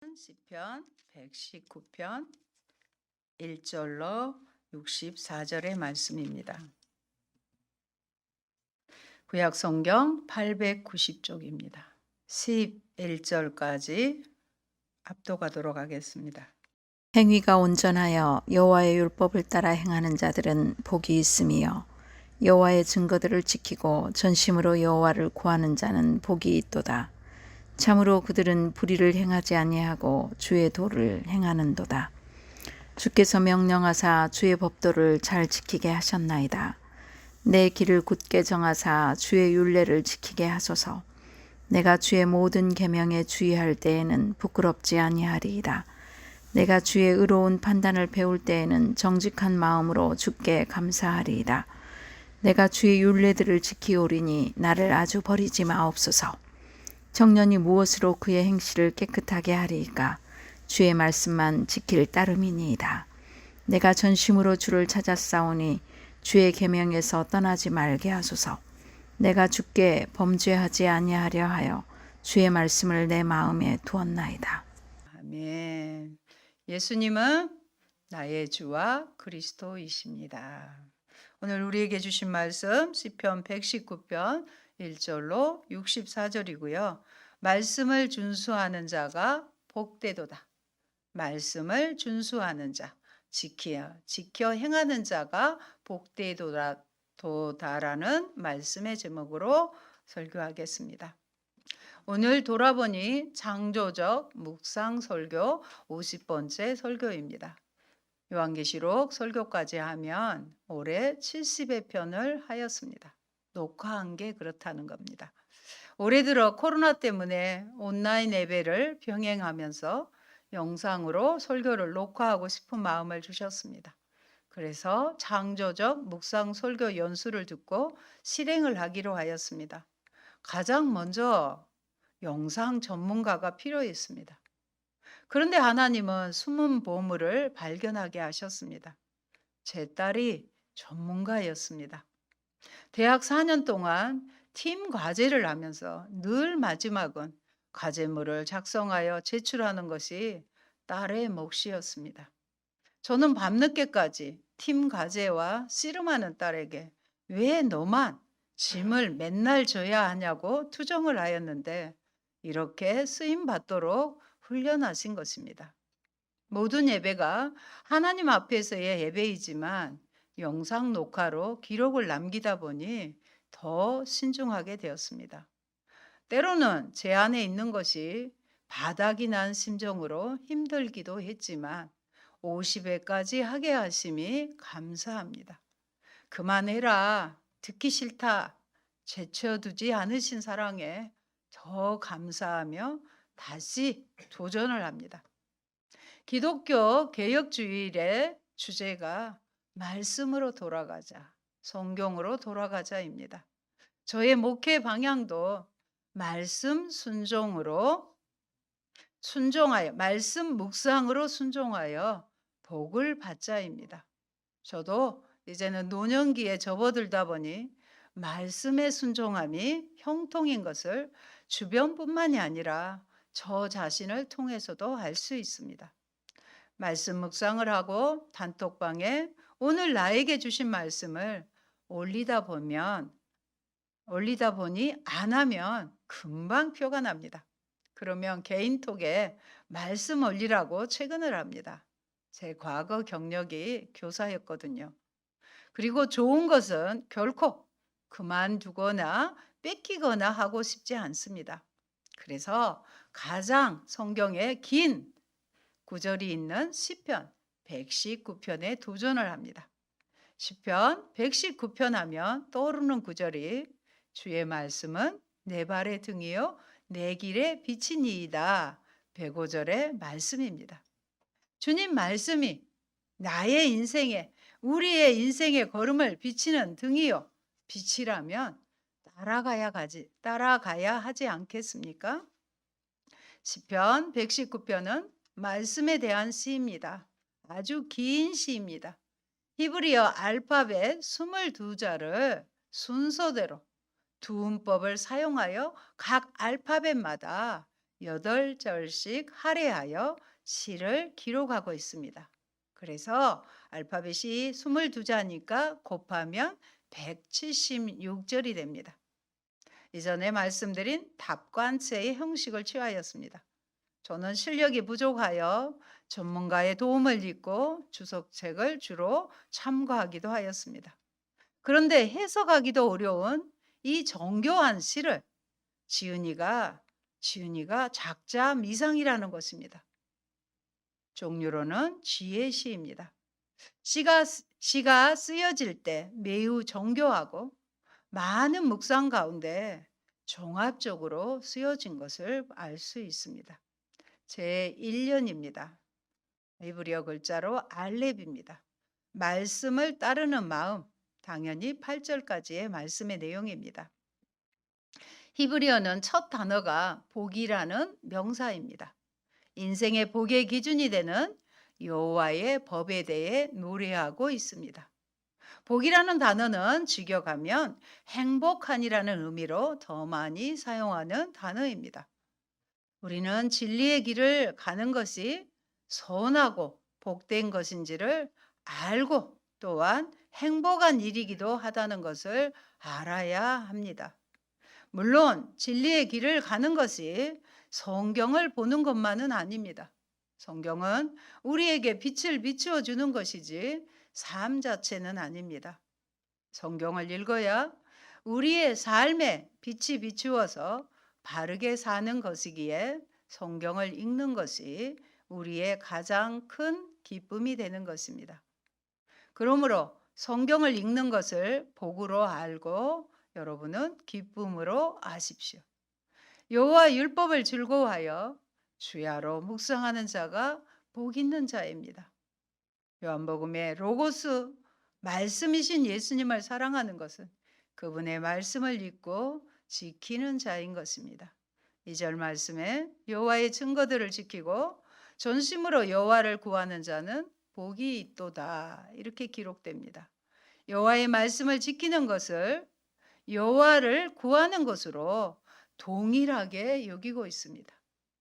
시편 119편 1절로 64절의 말씀입니다. 구약 성경 890쪽입니다. 11절까지 압도가도록 하겠습니다. 행위가 온전하여 여호와의 율법을 따라 행하는 자들은 복이 있음이요 여호와의 증거들을 지키고 전심으로 여호와를 구하는 자는 복이 있도다. 참으로 그들은 불의를 행하지 아니하고 주의 도를 행하는도다. 주께서 명령하사 주의 법도를 잘 지키게 하셨나이다. 내 길을 굳게 정하사 주의 율례를 지키게 하소서. 내가 주의 모든 계명에 주의할 때에는 부끄럽지 아니하리이다. 내가 주의 의로운 판단을 배울 때에는 정직한 마음으로 주께 감사하리이다. 내가 주의 율례들을 지키오리니 나를 아주 버리지 마옵소서. 청년이 무엇으로 그의 행실을 깨끗하게 하리이까? 주의 말씀만 지킬 따름이니이다. 내가 전심으로 주를 찾았사오니 주의 계명에서 떠나지 말게 하소서. 내가 주께 범죄하지 아니하려 하여 주의 말씀을 내 마음에 두었나이다. 아멘. 예수님은 나의 주와 그리스도이십니다. 오늘 우리에게 주신 말씀 시편 119편 1절로 64절이고요. 말씀을 준수하는 자가 복되도다. 말씀을 준수하는 자, 지켜 행하는 자가 복되도다라는 말씀의 제목으로 설교하겠습니다. 오늘 돌아보니 창조적 묵상 설교 50번째 설교입니다. 요한계시록 설교까지 하면 올해 70회 편을 하였습니다. 녹화한 게 그렇다는 겁니다. 올해 들어 코로나 때문에 온라인 예배를 병행하면서 영상으로 설교를 녹화하고 싶은 마음을 주셨습니다. 그래서 창조적 묵상 설교 연수를 듣고 실행을 하기로 하였습니다. 가장 먼저 영상 전문가가 필요했습니다. 그런데 하나님은 숨은 보물을 발견하게 하셨습니다. 제 딸이 전문가였습니다. 대학 4년 동안 팀 과제를 하면서 늘 마지막은 과제물을 작성하여 제출하는 것이 딸의 몫이었습니다. 저는 밤늦게까지 팀 과제와 씨름하는 딸에게 왜 너만 짐을 맨날 져야 하냐고 투정을 하였는데 이렇게 쓰임 받도록 훈련하신 것입니다. 모든 예배가 하나님 앞에서의 예배이지만 영상 녹화로 기록을 남기다 보니 더 신중하게 되었습니다. 때로는 제 안에 있는 것이 바닥이 난 심정으로 힘들기도 했지만 50회까지 하게 하심이 감사합니다. 그만해라, 듣기 싫다, 제쳐두지 않으신 사랑에 더 감사하며 다시 도전을 합니다. 기독교 개혁주일의 주제가 말씀으로 돌아가자, 성경으로 돌아가자입니다. 저의 목회 방향도 말씀 순종하여, 말씀 묵상으로 순종하여 복을 받자입니다. 저도 이제는 노년기에 접어들다 보니 말씀의 순종함이 형통인 것을 주변뿐만이 아니라 저 자신을 통해서도 알 수 있습니다. 말씀 묵상을 하고 단톡방에 오늘 나에게 주신 말씀을 올리다 보니 안 하면 금방 표가 납니다. 그러면 개인톡에 말씀 올리라고 퇴근을 합니다. 제 과거 경력이 교사였거든요. 그리고 좋은 것은 결코 그만두거나 뺏기거나 하고 싶지 않습니다. 그래서 가장 성경에 긴 구절이 있는 시편 119편에 도전을 합니다. 시편 119편 하면 떠오르는 구절이 주의 말씀은 내 발의 등이요 내 길의 빛이니이다. 105절의 말씀입니다. 주님 말씀이 나의 인생에 우리의 인생의 걸음을 비치는 등이요 빛이라면 따라가야 하지 않겠습니까? 시편 119편은 말씀에 대한 시입니다. 아주 긴 시입니다. 히브리어 알파벳 22자를 순서대로 두음법을 사용하여 각 알파벳마다 8절씩 할애하여 시를 기록하고 있습니다. 그래서 알파벳이 22자니까 곱하면 176절이 됩니다. 이전에 말씀드린 답관체의 형식을 취하였습니다. 저는 실력이 부족하여 전문가의 도움을 잊고 주석책을 주로 참고하기도 하였습니다. 그런데 해석하기도 어려운 이 정교한 시를 지은이가 작자 미상이라는 것입니다. 종류로는 지혜 시입니다. 시가 쓰여질 때 매우 정교하고 많은 묵상 가운데 종합적으로 쓰여진 것을 알 수 있습니다. 제 1년입니다. 히브리어 글자로 알렙입니다. 말씀을 따르는 마음, 당연히 8절까지의 말씀의 내용입니다. 히브리어는 첫 단어가 복이라는 명사입니다. 인생의 복의 기준이 되는 여호와의 법에 대해 노래하고 있습니다. 복이라는 단어는 직역하면 행복한이라는 의미로 더 많이 사용하는 단어입니다. 우리는 진리의 길을 가는 것이 선하고 복된 것인지를 알고 또한 행복한 일이기도 하다는 것을 알아야 합니다. 물론 진리의 길을 가는 것이 성경을 보는 것만은 아닙니다. 성경은 우리에게 빛을 비추어 주는 것이지 삶 자체는 아닙니다. 성경을 읽어야 우리의 삶에 빛이 비추어서 바르게 사는 것이기에 성경을 읽는 것이 우리의 가장 큰 기쁨이 되는 것입니다. 그러므로 성경을 읽는 것을 복으로 알고 여러분은 기쁨으로 아십시오. 여호와 율법을 즐거워하여 주야로 묵상하는 자가 복 있는 자입니다. 요한복음의 로고스 말씀이신 예수님을 사랑하는 것은 그분의 말씀을 읽고 지키는 자인 것입니다. 2절 말씀에 여호와의 증거들을 지키고 전심으로 여호와를 구하는 자는 복이 있도다 이렇게 기록됩니다. 여호와의 말씀을 지키는 것을 여호와를 구하는 것으로 동일하게 여기고 있습니다.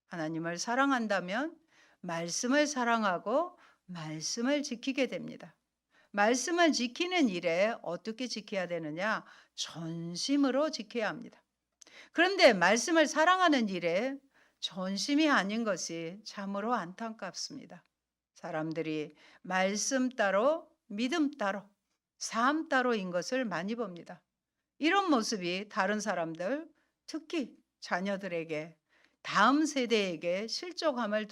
하나님을 사랑한다면 말씀을 사랑하고 말씀을 지키게 됩니다. 말씀을 지키는 일에 어떻게 지켜야 되느냐? 전심으로 지켜야 합니다. 그런데 말씀을 사랑하는 일에 전심이 아닌 것이 참으로 안타깝습니다. 사람들이 말씀 따로, 믿음 따로, 삶 따로인 것을 많이 봅니다. 이런 모습이 다른 사람들, 특히 자녀들에게, 다음 세대에게 실족함을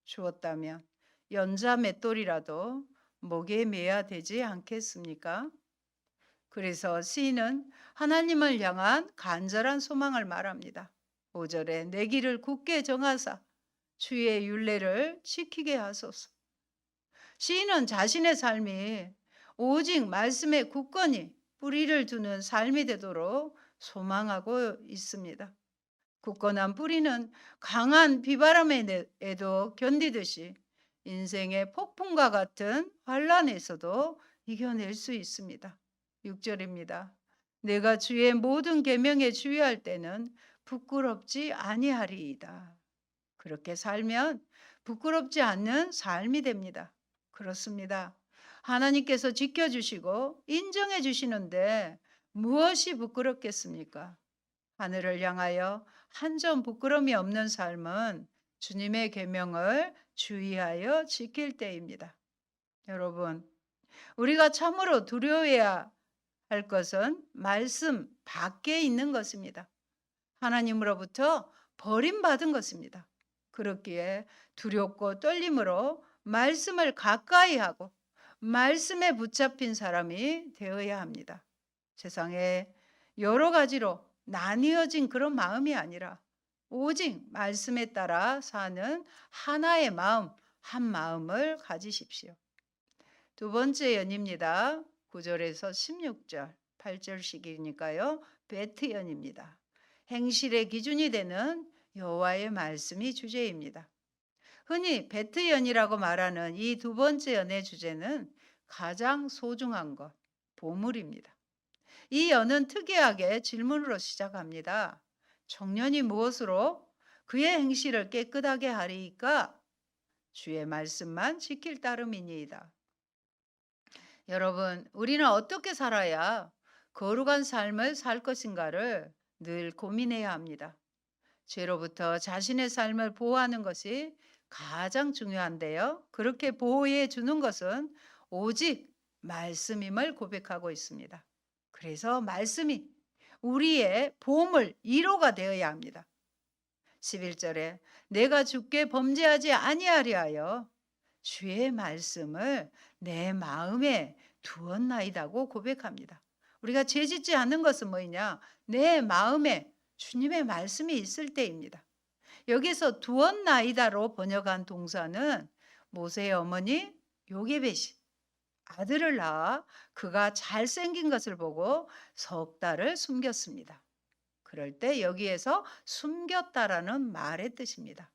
주었다면 연자 맷돌이라도 목에 매야 되지 않겠습니까? 그래서 시인은 하나님을 향한 간절한 소망을 말합니다. 5절에 내 길을 굳게 정하사 주의 율례를 지키게 하소서. 시인은 자신의 삶이 오직 말씀에 굳건히 뿌리를 두는 삶이 되도록 소망하고 있습니다. 굳건한 뿌리는 강한 비바람에도 견디듯이 인생의 폭풍과 같은 환란에서도 이겨낼 수 있습니다. 6절입니다. 내가 주의 모든 계명에 주의할 때는 부끄럽지 아니하리이다. 그렇게 살면 부끄럽지 않는 삶이 됩니다. 그렇습니다. 하나님께서 지켜주시고 인정해 주시는데 무엇이 부끄럽겠습니까? 하늘을 향하여 한 점 부끄러움이 없는 삶은 주님의 계명을 주의하여 지킬 때입니다. 여러분, 우리가 참으로 두려워해야 할 것은 말씀 밖에 있는 것입니다. 하나님으로부터 버림받은 것입니다. 그렇기에 두렵고 떨림으로 말씀을 가까이 하고 말씀에 붙잡힌 사람이 되어야 합니다. 세상에 여러 가지로 나뉘어진 그런 마음이 아니라 오직 말씀에 따라 사는 하나의 마음, 한 마음을 가지십시오. 두 번째 연입니다. 9절에서 16절, 8절씩이니까요. 베트연입니다. 행실의 기준이 되는 여호와의 말씀이 주제입니다. 흔히 베트연이라고 말하는 이 두 번째 연의 주제는 가장 소중한 것, 보물입니다. 이 연은 특이하게 질문으로 시작합니다. 청년이 무엇으로 그의 행실을 깨끗하게 하리이까 주의 말씀만 지킬 따름이니이다. 여러분, 우리는 어떻게 살아야 거룩한 삶을 살 것인가를 늘 고민해야 합니다. 죄로부터 자신의 삶을 보호하는 것이 가장 중요한데요. 그렇게 보호해 주는 것은 오직 말씀임을 고백하고 있습니다. 그래서 말씀이 우리의 보물 1호가 되어야 합니다. 11절에 내가 주께 범죄하지 아니하리 하여 주의 말씀을 내 마음에 두었나이다고 고백합니다. 우리가 죄짓지 않는 것은 뭐냐? 내 마음에 주님의 말씀이 있을 때입니다. 여기서 두었나이다로 번역한 동사는 모세의 어머니 요게벳이 아들을 낳아 그가 잘생긴 것을 보고 석 달을 숨겼습니다. 그럴 때 여기에서 숨겼다라는 말의 뜻입니다.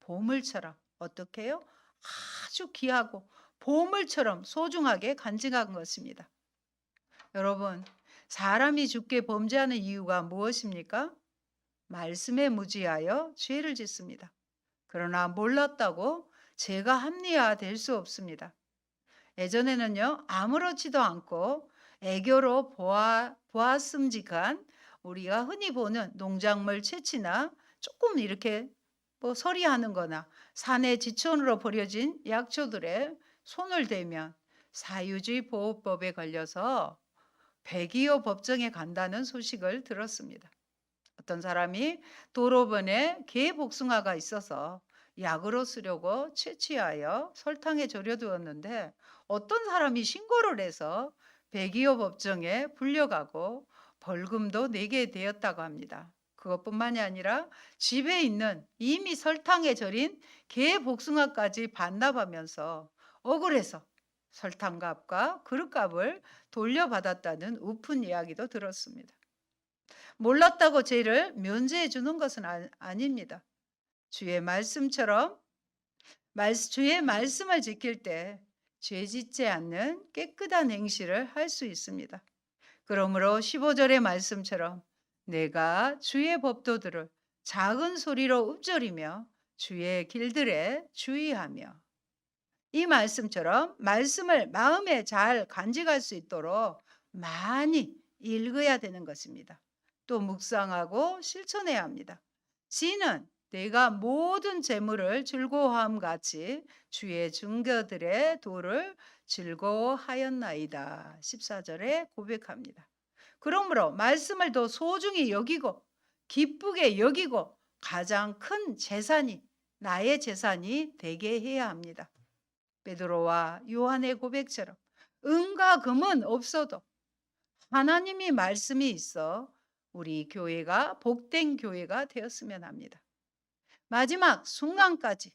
보물처럼 어떻게 해요? 아주 귀하고 보물처럼 소중하게 간직한 것입니다. 여러분, 사람이 주께 범죄하는 이유가 무엇입니까? 말씀에 무지하여 죄를 짓습니다. 그러나 몰랐다고 죄가 합리화될 수 없습니다. 예전에는요, 아무렇지도 않고 애교로 보았음직한 우리가 흔히 보는 농작물 채취나 조금 이렇게 뭐 서리하는 거나 산의 지천으로 버려진 약초들에 손을 대면 사유지 보호법에 걸려서 100.25 법정에 간다는 소식을 들었습니다. 어떤 사람이 도로변에 개 복숭아가 있어서 약으로 쓰려고 채취하여 설탕에 절여두었는데 어떤 사람이 신고를 해서 100.25 법정에 불려가고 벌금도 내게 되었다고 합니다. 그것뿐만이 아니라 집에 있는 이미 설탕에 절인 개 복숭아까지 반납하면서 억울해서 설탕값과 그릇값을 돌려받았다는 우픈 이야기도 들었습니다. 몰랐다고 죄를 면제해 주는 것은 아닙니다. 주의 말씀처럼 주의 말씀을 지킬 때 죄 짓지 않는 깨끗한 행실을 할 수 있습니다. 그러므로 15절의 말씀처럼 내가 주의 법도들을 작은 소리로 읊조리며 주의 길들에 주의하며 이 말씀처럼 말씀을 마음에 잘 간직할 수 있도록 많이 읽어야 되는 것입니다. 또 묵상하고 실천해야 합니다. 지는 내가 모든 재물을 즐거워함 같이 주의 증거들의 도를 즐거워하였나이다. 14절에 고백합니다. 그러므로 말씀을 더 소중히 여기고 기쁘게 여기고 가장 큰 재산이 나의 재산이 되게 해야 합니다. 베드로와 요한의 고백처럼 은과 금은 없어도 하나님이 말씀이 있어 우리 교회가 복된 교회가 되었으면 합니다. 마지막 순간까지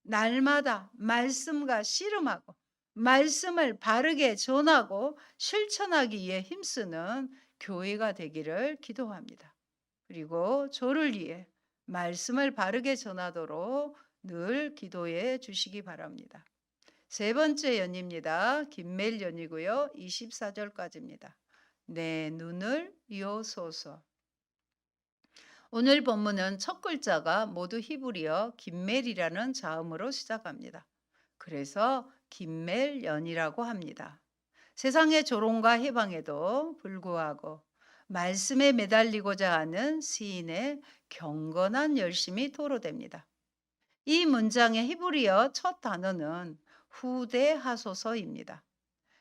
날마다 말씀과 씨름하고 말씀을 바르게 전하고 실천하기 위해 힘쓰는 교회가 되기를 기도합니다. 그리고 저를 위해 말씀을 바르게 전하도록 늘 기도해 주시기 바랍니다. 세 번째 연입니다. 김멜 연이고요. 24절까지입니다. 내 눈을 여소서. 오늘 본문은 첫 글자가 모두 히브리어 김멜이라는 자음으로 시작합니다. 그래서 김멜연이라고 합니다. 세상의 조롱과 해방에도 불구하고 말씀에 매달리고자 하는 시인의 경건한 열심이 토로됩니다. 이 문장의 히브리어 첫 단어는 후대하소서입니다.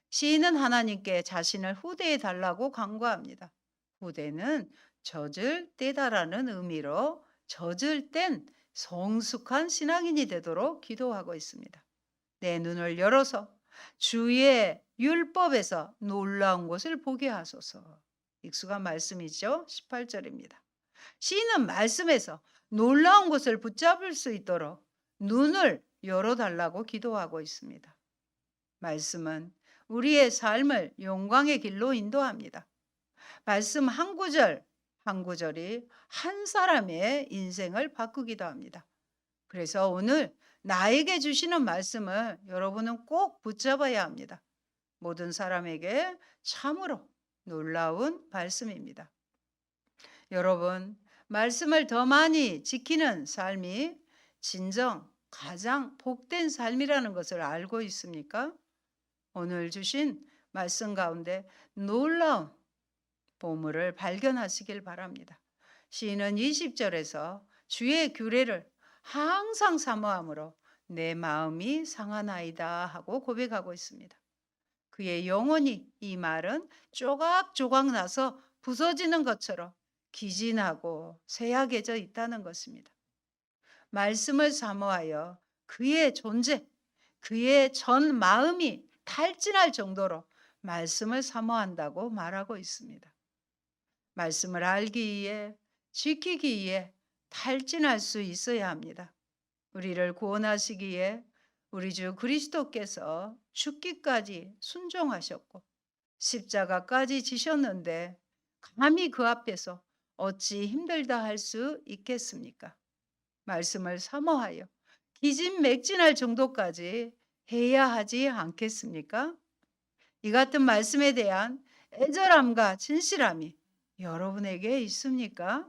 시인은 하나님께 자신을 후대해 달라고 간구합니다. 후대는 젖을 떼다라는 의미로 젖을 뗀 성숙한 신앙인이 되도록 기도하고 있습니다. 내 눈을 열어서 주의 율법에서 놀라운 것을 보게 하소서. 익숙한 말씀이죠. 18절입니다. 시인은 말씀에서 놀라운 것을 붙잡을 수 있도록 눈을 열어달라고 기도하고 있습니다. 말씀은 우리의 삶을 영광의 길로 인도합니다. 말씀 한 구절 한 구절이 한 사람의 인생을 바꾸기도 합니다. 그래서 오늘 나에게 주시는 말씀을 여러분은 꼭 붙잡아야 합니다. 모든 사람에게 참으로 놀라운 말씀입니다. 여러분, 말씀을 더 많이 지키는 삶이 진정 가장 복된 삶이라는 것을 알고 있습니까? 오늘 주신 말씀 가운데 놀라운 보물을 발견하시길 바랍니다. 시인은 20절에서 주의 규례를 항상 사모함으로 내 마음이 상하나이다 하고 고백하고 있습니다. 그의 영혼이, 이 말은 조각조각 나서 부서지는 것처럼 기진하고 쇠약해져 있다는 것입니다. 말씀을 사모하여 그의 존재, 그의 전 마음이 탈진할 정도로 말씀을 사모한다고 말하고 있습니다. 말씀을 알기 위해, 지키기 위해 탈진할 수 있어야 합니다. 우리를 구원하시기에 우리 주 그리스도께서 죽기까지 순종하셨고 십자가까지 지셨는데 감히 그 앞에서 어찌 힘들다 할 수 있겠습니까? 말씀을 사모하여 기진맥진할 정도까지 해야 하지 않겠습니까? 이 같은 말씀에 대한 애절함과 진실함이 여러분에게 있습니까?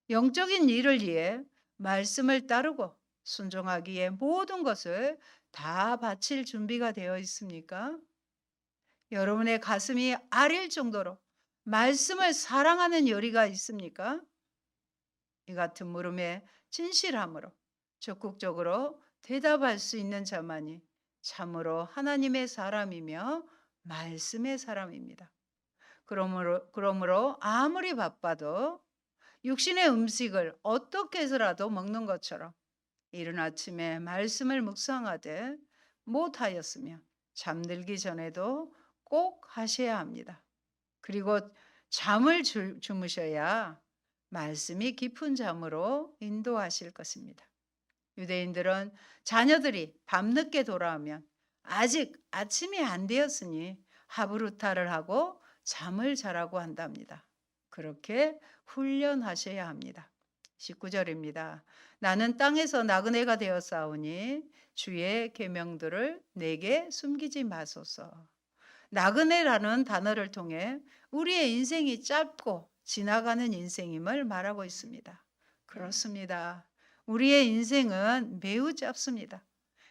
영적인 일을 위해 말씀을 따르고 순종하기에 모든 것을 다 바칠 준비가 되어 있습니까? 여러분의 가슴이 아릴 정도로 말씀을 사랑하는 열의가 있습니까? 이 같은 물음에 진실함으로 적극적으로 대답할 수 있는 자만이 참으로 하나님의 사람이며 말씀의 사람입니다. 그러므로 아무리 바빠도 육신의 음식을 어떻게 해서라도 먹는 것처럼 이른 아침에 말씀을 묵상하되 못하였으면 잠들기 전에도 꼭 하셔야 합니다. 그리고 잠을 주무셔야 말씀이 깊은 잠으로 인도하실 것입니다. 유대인들은 자녀들이 밤늦게 돌아오면 아직 아침이 안 되었으니 하브루타를 하고 잠을 자라고 한답니다. 그렇게 훈련하셔야 합니다. 19절입니다. 나는 땅에서 나그네가 되었사오니 주의 계명들을 내게 숨기지 마소서. 나그네라는 단어를 통해 우리의 인생이 짧고 지나가는 인생임을 말하고 있습니다. 그렇습니다. 우리의 인생은 매우 짧습니다.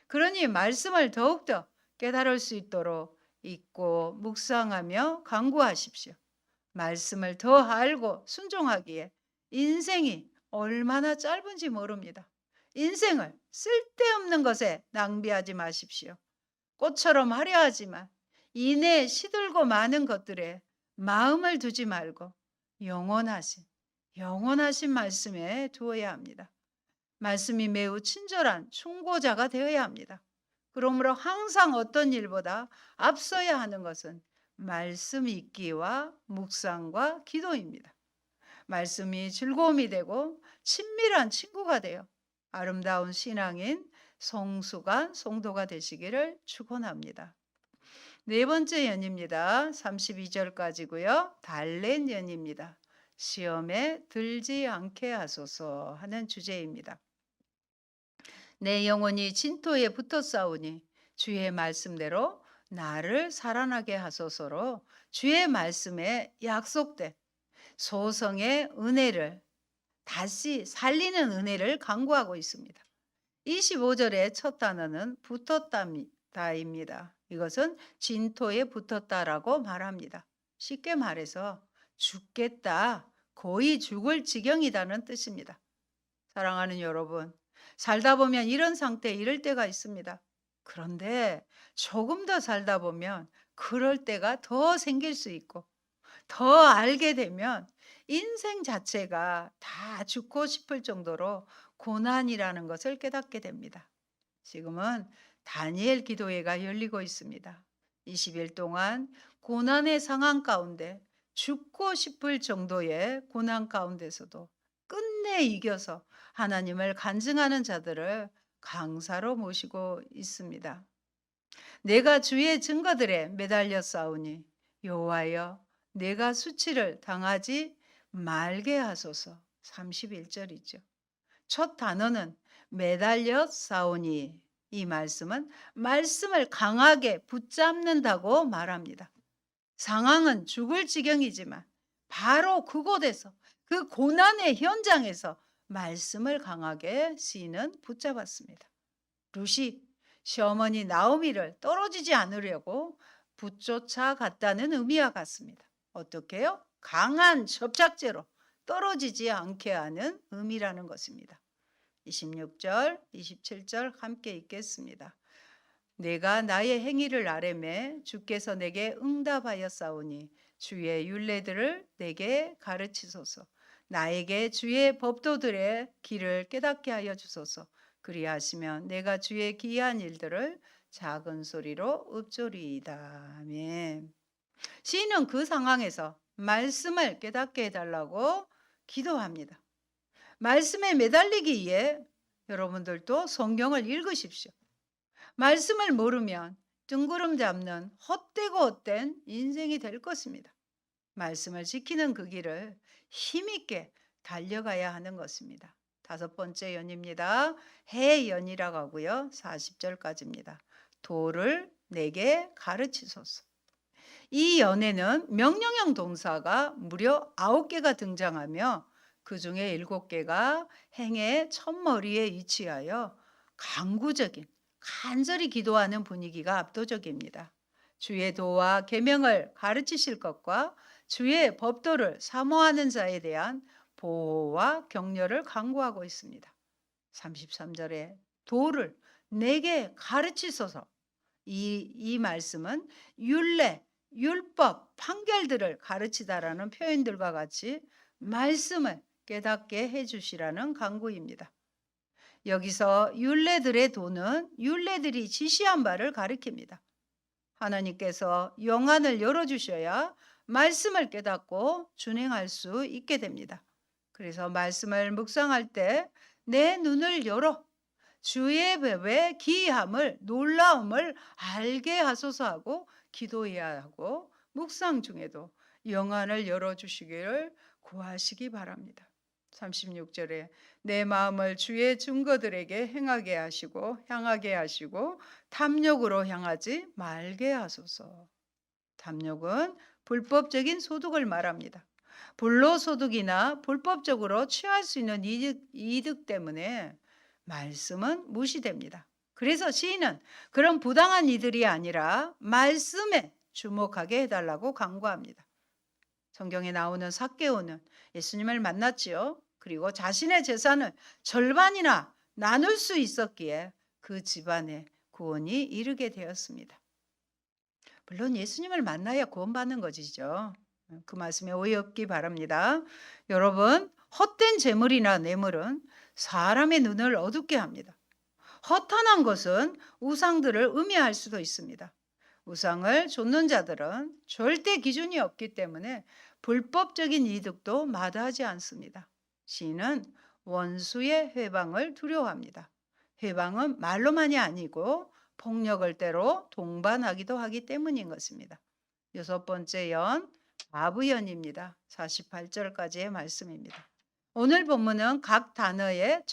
그러니 말씀을 더욱더 깨달을 수 있도록 읽고 묵상하며 간구하십시오. 말씀을 더 알고 순종하기에 인생이 얼마나 짧은지 모릅니다. 인생을 쓸데없는 것에 낭비하지 마십시오. 꽃처럼 화려하지만 이내 시들고 많은 것들에 마음을 두지 말고 영원하신 말씀에 두어야 합니다. 말씀이 매우 친절한 충고자가 되어야 합니다. 그러므로 항상 어떤 일보다 앞서야 하는 것은 말씀 읽기와 묵상과 기도입니다. 말씀이 즐거움이 되고 친밀한 친구가 되어 아름다운 신앙인 성수간 성도가 되시기를 축원합니다. 네 번째 연입니다. 32절까지고요. 달랜 연입니다. 시험에 들지 않게 하소서 하는 주제입니다. 내 영혼이 진토에 붙어 싸우니 주의 말씀대로 나를 살아나게 하소서로 주의 말씀에 약속된 소성의 은혜를 다시 살리는 은혜를 간구하고 있습니다. 25절의 첫 단어는 붙었다입니다. 이것은 진토에 붙었다라고 말합니다. 쉽게 말해서 죽겠다, 거의 죽을 지경이다는 뜻입니다. 사랑하는 여러분, 살다 보면 이런 상태에 이를 때가 있습니다. 그런데 조금 더 살다 보면 그럴 때가 더 생길 수 있고 더 알게 되면 인생 자체가 다 죽고 싶을 정도로 고난이라는 것을 깨닫게 됩니다. 지금은 다니엘 기도회가 열리고 있습니다. 20일 동안 고난의 상황 가운데 죽고 싶을 정도의 고난 가운데서도 끝내 이겨서 하나님을 간증하는 자들을 강사로 모시고 있습니다. 내가 주의 증거들에 매달려 싸우니 여호와여 내가 수치를 당하지 말게 하소서. 31절이죠. 첫 단어는 매달려 싸우니, 이 말씀은 말씀을 강하게 붙잡는다고 말합니다. 상황은 죽을 지경이지만 바로 그곳에서 그 고난의 현장에서 말씀을 강하게 시인은 붙잡았습니다. 룻이 시어머니 나오미를 떨어지지 않으려고 붙쫓아 갔다는 의미와 같습니다. 어떻게요? 강한 접착제로 떨어지지 않게 하는 의미라는 것입니다. 26절, 27절 함께 읽겠습니다. 내가 나의 행위를 아뢰매 주께서 내게 응답하였사오니 주의 율례들을 내게 가르치소서. 나에게 주의 법도들의 길을 깨닫게 하여 주소서. 그리하시면 내가 주의 기이한 일들을 작은 소리로 읊조리이다. 아멘. 시인은 그 상황에서 말씀을 깨닫게 해달라고 기도합니다. 말씀에 매달리기 위해 여러분들도 성경을 읽으십시오. 말씀을 모르면 뜬구름 잡는 헛되고 헛된 인생이 될 것입니다. 말씀을 지키는 그 길을 힘있게 달려가야 하는 것입니다. 5번째 연입니다. 해연이라고 하고요. 40절까지입니다. 도를 내게 가르치소서. 이 연에는 명령형 동사가 무려 9개가 등장하며 그 중에 7개가 행의 첫머리에 위치하여 강구적인 간절히 기도하는 분위기가 압도적입니다. 주의 도와 계명을 가르치실 것과 주의 법도를 사모하는 자에 대한 보호와 격려를 강구하고 있습니다. 33절에 도를 내게 가르치소서. 이 말씀은 율례, 율법, 판결들을 가르치다라는 표현들과 같이 말씀을 깨닫게 해주시라는 강구입니다. 여기서 율례들의 도는 율례들이 지시한 바를 가리킵니다. 하나님께서 영안을 열어주셔야 말씀을 깨닫고 준행할 수 있게 됩니다. 그래서 말씀을 묵상할 때 내 눈을 열어 주의 법의 기이함을 놀라움을 알게 하소서 하고 기도해야 하고 묵상 중에도 영안을 열어주시기를 구하시기 바랍니다. 36절에 내 마음을 주의 증거들에게 향하게 하시고 탐욕으로 향하지 말게 하소서. 탐욕은 불법적인 소득을 말합니다. 불로소득이나 불법적으로 취할 수 있는 이득 때문에 말씀은 무시됩니다. 그래서 시인은 그런 부당한 이들이 아니라 말씀에 주목하게 해달라고 강구합니다. 성경에 나오는 삭개오는 예수님을 만났지요. 그리고 자신의 재산을 절반이나 나눌 수 있었기에 그 집안에 구원이 이르게 되었습니다. 물론 예수님을 만나야 구원받는 것이죠. 그 말씀에 오해 없기 바랍니다. 여러분, 헛된 재물이나 뇌물은 사람의 눈을 어둡게 합니다. 허탄한 것은 우상들을 의미할 수도 있습니다. 우상을 좇는 자들은 절대 기준이 없기 때문에 불법적인 이득도 마다하지 않습니다. 시인은 원수의 회방을 두려워합니다. 회방은 말로만이 아니고 폭력을 때로 동반하기도 하기 때문인 것입니다. 6번째 연, 아부연입니다. 48절까지의 말씀입니다. 오늘 본문은 각 절의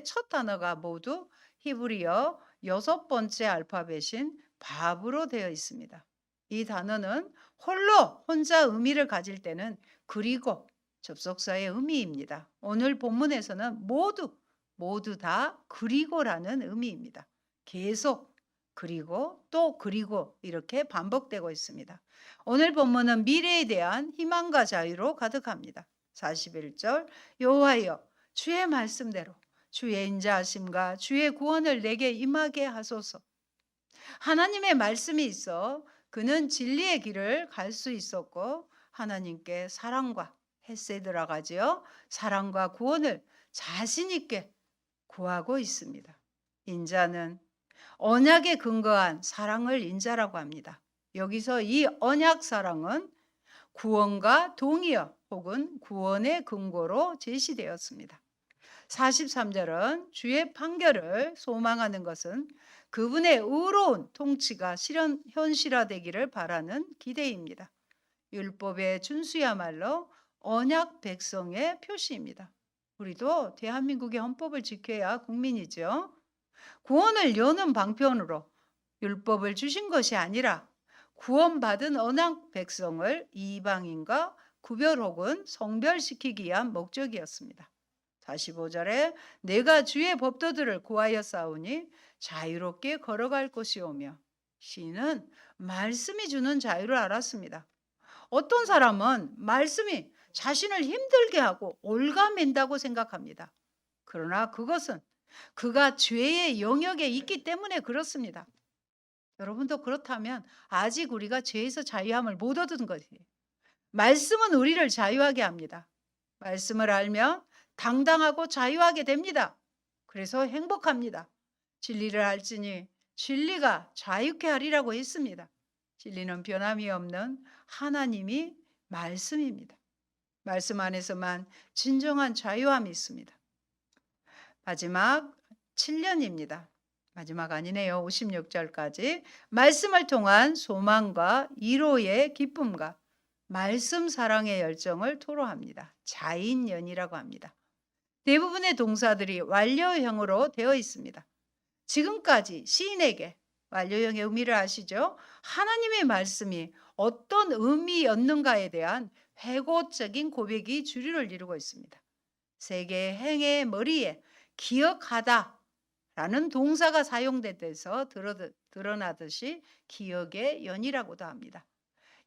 첫 단어가 모두 히브리어 6번째 알파벳인 바브로 되어 있습니다. 이 단어는 혼자 의미를 가질 때는 그리고 접속사의 의미입니다. 오늘 본문에서는 모두 다 그리고라는 의미입니다. 계속 그리고 또 그리고 이렇게 반복되고 있습니다. 오늘 본문은 미래에 대한 희망과 자유로 가득합니다. 41절 여호와여 주의 말씀대로 주의 인자하심과 주의 구원을 내게 임하게 하소서. 하나님의 말씀이 있어 그는 진리의 길을 갈 수 있었고 하나님께 사랑과 헤세드라 가지요. 사랑과 구원을 자신 있게 구하고 있습니다. 인자는 언약에 근거한 사랑을 인자라고 합니다. 여기서 이 언약 사랑은 구원과 동의어 혹은 구원의 근거로 제시되었습니다. 43절은 주의 판결을 소망하는 것은 그분의 의로운 통치가 현실화되기를 바라는 기대입니다. 율법의 준수야말로 언약 백성의 표시입니다. 우리도 대한민국의 헌법을 지켜야 국민이죠. 구원을 여는 방편으로 율법을 주신 것이 아니라 구원받은 언약 백성을 이방인과 구별 혹은 성별시키기 위한 목적이었습니다. 45절에 내가 주의 법도들을 구하여 싸우니 자유롭게 걸어갈 것이오며, 시인은 말씀이 주는 자유를 알았습니다. 어떤 사람은 말씀이 자신을 힘들게 하고 올가맨다고 생각합니다. 그러나 그것은 그가 죄의 영역에 있기 때문에 그렇습니다. 여러분도 그렇다면 아직 우리가 죄에서 자유함을 못 얻은 것이에요. 말씀은 우리를 자유하게 합니다. 말씀을 알면 당당하고 자유하게 됩니다. 그래서 행복합니다. 진리를 알지니 진리가 자유케 하리라고 했습니다. 진리는 변함이 없는 하나님이 말씀입니다. 말씀 안에서만 진정한 자유함이 있습니다. 마지막 7년입니다. 마지막 아니네요. 56절까지 말씀을 통한 소망과 위로의 기쁨과 말씀 사랑의 열정을 토로합니다. 자인연이라고 합니다. 대부분의 동사들이 완료형으로 되어 있습니다. 지금까지 시인에게 완료형의 의미를 아시죠? 하나님의 말씀이 어떤 의미였는가에 대한 회고적인 고백이 주류를 이루고 있습니다. 세 개의 행의 머리에 기억하다 라는 동사가 사용돼서 드러나듯이 기억의 연이라고도 합니다.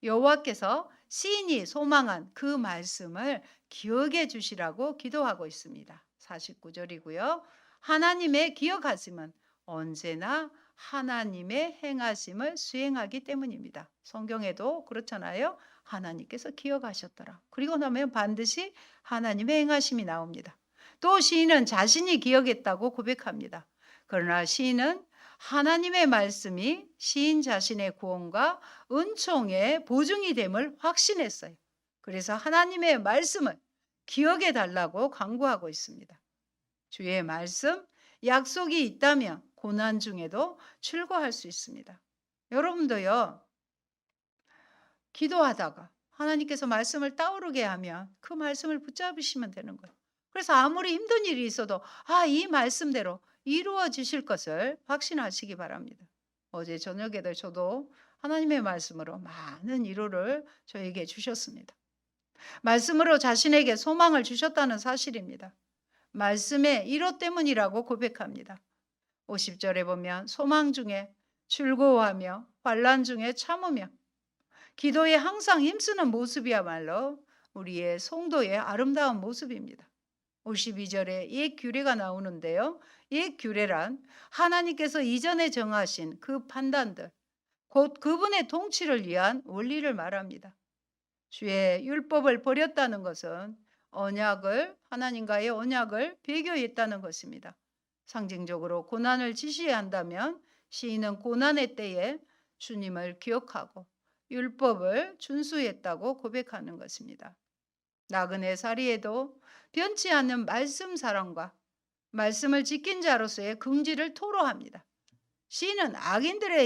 여호와께서 시인이 소망한 그 말씀을 기억해 주시라고 기도하고 있습니다. 49절이고요. 하나님의 기억하심은 언제나 하나님의 행하심을 수행하기 때문입니다. 성경에도 그렇잖아요. 하나님께서 기억하셨더라. 그리고 나면 반드시 하나님의 행하심이 나옵니다. 또 시인은 자신이 기억했다고 고백합니다. 그러나 시인은 하나님의 말씀이 시인 자신의 구원과 은총의 보증이 됨을 확신했어요. 그래서 하나님의 말씀을 기억해 달라고 간구하고 있습니다. 주의 말씀, 약속이 있다면 고난 중에도 출구할 수 있습니다. 여러분도요, 기도하다가 하나님께서 말씀을 떠오르게 하면 그 말씀을 붙잡으시면 되는 거예요. 그래서 아무리 힘든 일이 있어도 이 말씀대로 이루어지실 것을 확신하시기 바랍니다. 어제 저녁에도 저도 하나님의 말씀으로 많은 위로를 저에게 주셨습니다. 말씀으로 자신에게 소망을 주셨다는 사실입니다. 말씀의 위로 때문이라고 고백합니다. 50절에 보면 소망 중에 즐거워하며 환난 중에 참으며 기도에 항상 힘쓰는 모습이야말로 우리의 성도의 아름다운 모습입니다. 52절에 옛 규례가 나오는데요. 옛 규례란 하나님께서 이전에 정하신 그 판단들, 곧 그분의 통치를 위한 원리를 말합니다. 주의 율법을 버렸다는 것은 하나님과의 언약을 배교했다는 것입니다. 상징적으로 고난을 지시해야 한다면 시인은 고난의 때에 주님을 기억하고 율법을 준수했다고 고백하는 것입니다. 나그네 사리에도 변치 않는 말씀 사랑과 말씀을 지킨 자로서의 긍지를 토로합니다. 시인은 악인들을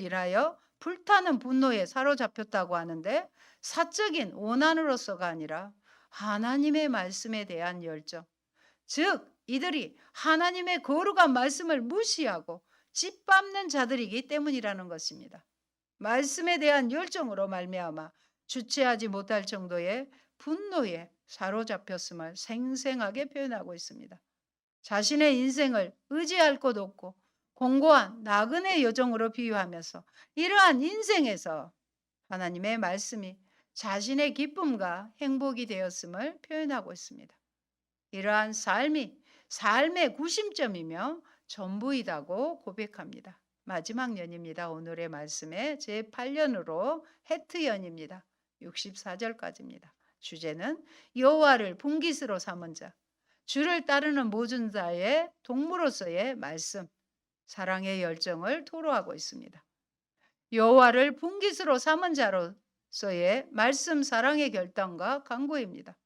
인하여 불타는 분노에 사로잡혔다고 하는데 사적인 원한으로서가 아니라 하나님의 말씀에 대한 열정, 즉 이들이 하나님의 거룩한 말씀을 무시하고 짓밟는 자들이기 때문이라는 것입니다. 말씀에 대한 열정으로 말미암아 주체하지 못할 정도의 분노에 사로잡혔음을 생생하게 표현하고 있습니다. 자신의 인생을 의지할 곳 없고 공고한 나그네 여정으로 비유하면서 이러한 인생에서 하나님의 말씀이 자신의 기쁨과 행복이 되었음을 표현하고 있습니다. 이러한 삶이 삶의 구심점이며 전부이다고 고백합니다. 마지막 연입니다. 오늘의 말씀의 제8년으로 헤트연입니다. 64절까지입니다. 주제는 여호와를 분깃으로 삼은 자, 주를 따르는 모든 자의 동무로서의 말씀, 사랑의 열정을 토로하고 있습니다. 여호와를 분깃으로 삼은 자로서의 말씀 사랑의 결단과 간구입니다.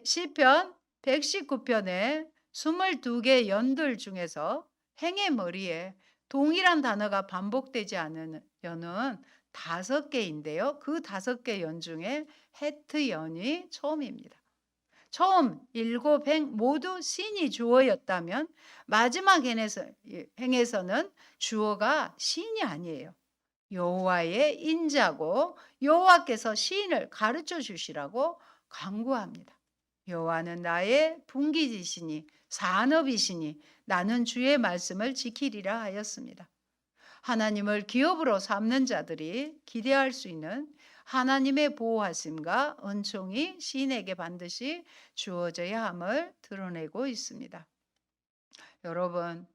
시편 119편의 22개 연들 중에서 행의 머리에 동일한 단어가 반복되지 않은 연은 5개인데요. 그 5개 연 중에 헤트 연이 처음입니다. 처음 7행 모두 신이 주어였다면 마지막 행에서는 주어가 신이 아니에요. 여호와의 인자고 여호와께서 시인을 가르쳐 주시라고 간구합니다. 여호와는 나의 분기지시니 산업이시니 나는 주의 말씀을 지키리라 하였습니다. 하나님을 기업으로 삼는 자들이 기대할 수 있는 하나님의 보호하심과 은총이 시인에게 반드시 주어져야 함을 드러내고 있습니다. 여러분,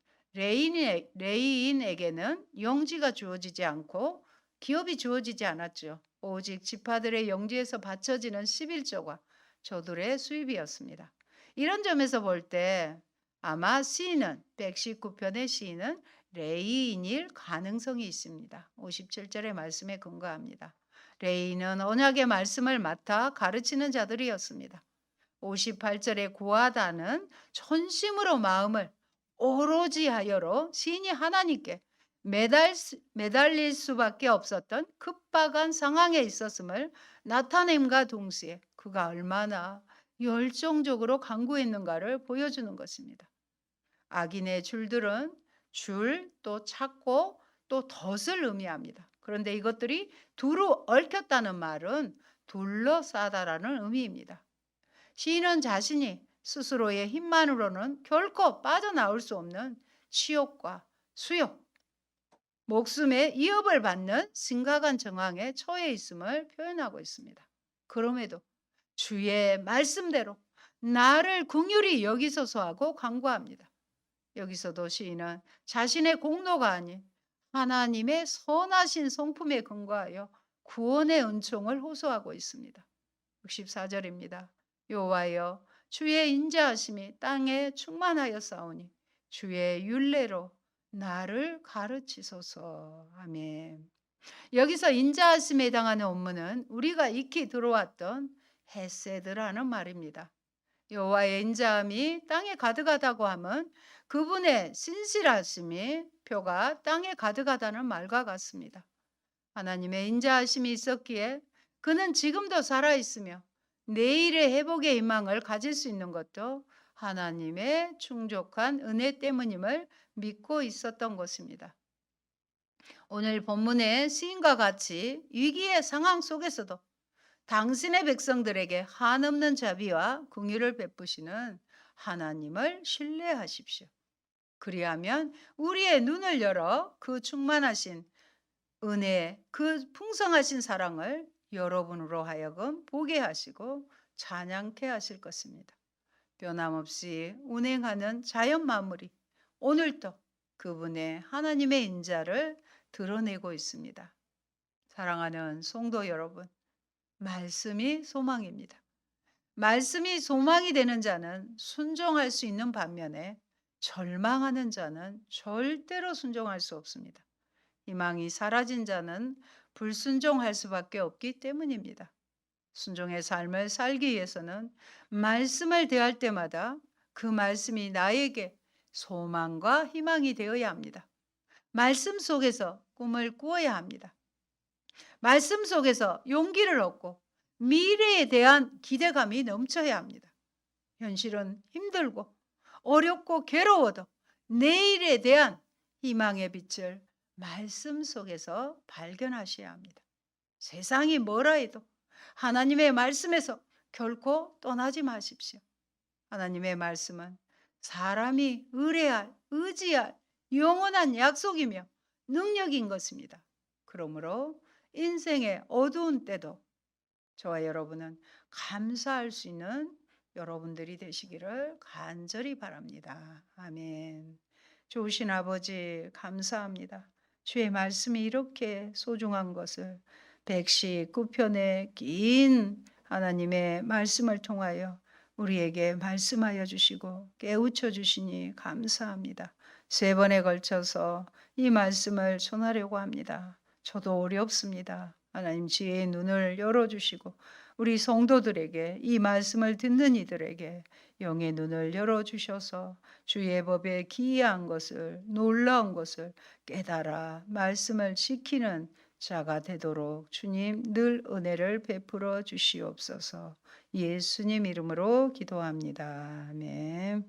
레이인에게는 영지가 주어지지 않고 기업이 주어지지 않았죠. 오직 지파들의 영지에서 바쳐지는 11조가 저들의 수입이었습니다. 이런 점에서 볼 때 아마 시인은 119편의 시인은 레이인일 가능성이 있습니다. 57절의 말씀에 근거합니다. 레이인은 언약의 말씀을 맡아 가르치는 자들이었습니다. 58절에 구하다는 전심으로 마음을 오로지 하여로 시인이 하나님께 매달릴 수밖에 없었던 급박한 상황에 있었음을 나타냄과 동시에 그가 얼마나 열정적으로 간구했는가를 보여주는 것입니다. 악인의 줄들은 줄, 또 찾고 또 덫을 의미합니다. 그런데 이것들이 두루 얽혔다는 말은 둘러싸다라는 의미입니다. 시인은 자신이 스스로의 힘만으로는 결코 빠져나올 수 없는 치욕과 수욕, 목숨의 위협을 받는 심각한 정황에 처해 있음을 표현하고 있습니다. 그럼에도 주의 말씀대로 나를 긍휼히 여기소서 하고 간구합니다. 여기서도 시인은 자신의 공로가 아닌 하나님의 선하신 성품에 근거하여 구원의 은총을 호소하고 있습니다. 64절입니다. 여호와여 주의 인자하심이 땅에 충만하여 싸우니 주의 율례로 나를 가르치소서. 아멘. 여기서 인자하심에 해당하는 원문은 우리가 익히 들어왔던 헤세드라는 말입니다. 여호와의 인자함이 땅에 가득하다고 하면 그분의 신실하심이 표가 땅에 가득하다는 말과 같습니다. 하나님의 인자하심이 있었기에 그는 지금도 살아있으며 내일의 회복의 희망을 가질 수 있는 것도 하나님의 충족한 은혜 때문임을 믿고 있었던 것입니다. 오늘 본문의 시인과 같이 위기의 상황 속에서도 당신의 백성들에게 한없는 자비와 긍휼을 베푸시는 하나님을 신뢰하십시오. 그리하면 우리의 눈을 열어 그 충만하신 은혜, 그 풍성하신 사랑을 여러분으로 하여금 보게 하시고 찬양케 하실 것입니다. 변함없이 운행하는 자연 만물이 오늘도 그분의 하나님의 인자를 드러내고 있습니다. 사랑하는 성도 여러분, 말씀이 소망입니다. 말씀이 소망이 되는 자는 순종할 수 있는 반면에 절망하는 자는 절대로 순종할 수 없습니다. 희망이 사라진 자는 불순종할 수밖에 없기 때문입니다. 순종의 삶을 살기 위해서는 말씀을 대할 때마다 그 말씀이 나에게 소망과 희망이 되어야 합니다. 말씀 속에서 꿈을 꾸어야 합니다. 말씀 속에서 용기를 얻고 미래에 대한 기대감이 넘쳐야 합니다. 현실은 힘들고 어렵고 괴로워도 내일에 대한 희망의 빛을 말씀 속에서 발견하셔야 합니다. 세상이 뭐라 해도 하나님의 말씀에서 결코 떠나지 마십시오. 하나님의 말씀은 사람이 의지할 영원한 약속이며 능력인 것입니다. 그러므로 인생의 어두운 때도 저와 여러분은 감사할 수 있는 여러분들이 되시기를 간절히 바랍니다. 아멘. 좋으신 아버지 감사합니다. 주의 말씀이 이렇게 소중한 것을 119편의 긴 하나님의 말씀을 통하여 우리에게 말씀하여 주시고 깨우쳐 주시니 감사합니다. 3번에 걸쳐서 이 말씀을 전하려고 합니다. 저도 어렵습니다. 하나님 지혜의 눈을 열어주시고 우리 성도들에게 이 말씀을 듣는 이들에게 영의 눈을 열어주셔서 주의 법에 기이한 것을 놀라운 것을 깨달아 말씀을 지키는 자가 되도록 주님 늘 은혜를 베풀어 주시옵소서. 예수님 이름으로 기도합니다. 아멘.